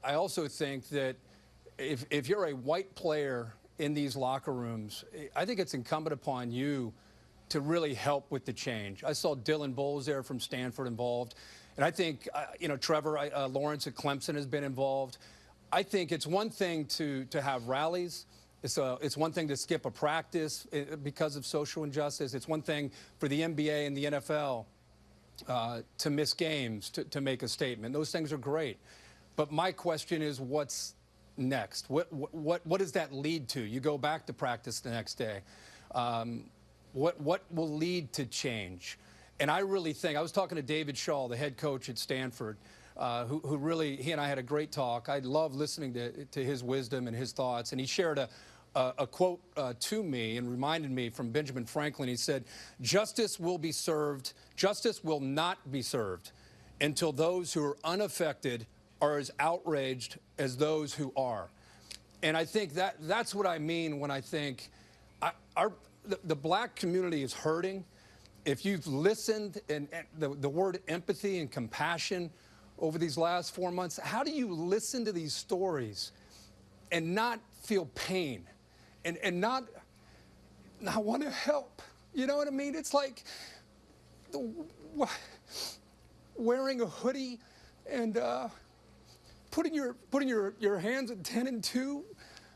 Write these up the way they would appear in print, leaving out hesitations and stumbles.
I also think that if you're a white player in these locker rooms, I think it's incumbent upon you to really help with the change. I saw Dylan Bowles there from Stanford involved. And I think, Trevor Lawrence at Clemson has been involved. I think it's one thing to have rallies. It's one thing to skip a practice because of social injustice. It's one thing for the NBA and the NFL to miss games, to make a statement. Those things are great. But my question is, what's next? What does that lead to? You go back to practice the next day. What will lead to change? And I really think, I was talking to David Shaw, the head coach at Stanford, who really, he and I had a great talk. I love listening to his wisdom and his thoughts. And he shared a quote to me and reminded me from Benjamin Franklin. He said, justice will be served, justice will not be served until those who are unaffected are as outraged as those who are. And I think that's what I mean when I think the black community is hurting. If you've listened, and the word empathy and compassion over these last 4 months, how do you listen to these stories and not feel pain and not want to help? You know what I mean? It's like wearing a hoodie and putting your hands at 10 and 2.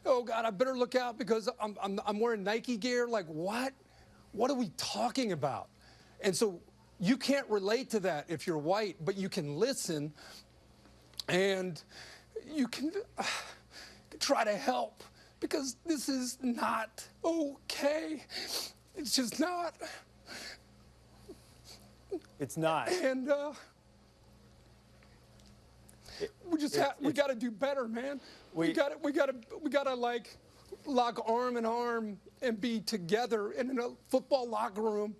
Oh God, I better look out because I'm wearing Nike gear. Like what? What are we talking about? And so you can't relate to that if you're white, but you can listen and you can try to help because this is not okay. It's just not. It's not. And we got to do better, man. We got to like lock arm in arm and be together in a football locker room.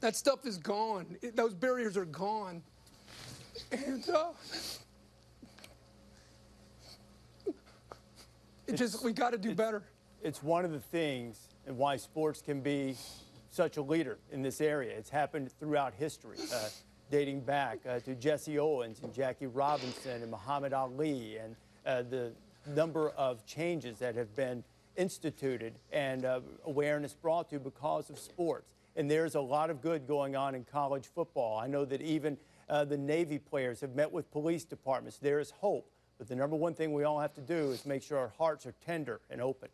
That stuff is gone. Those barriers are gone. And we got to do better. It's one of the things and why sports can be such a leader in this area. It's happened throughout history, dating back to Jesse Owens and Jackie Robinson and Muhammad Ali, and the number of changes that have been instituted and awareness brought to because of sports. And there's a lot of good going on in college football. I know that even the Navy players have met with police departments. There is hope. But the number one thing we all have to do is make sure our hearts are tender and open.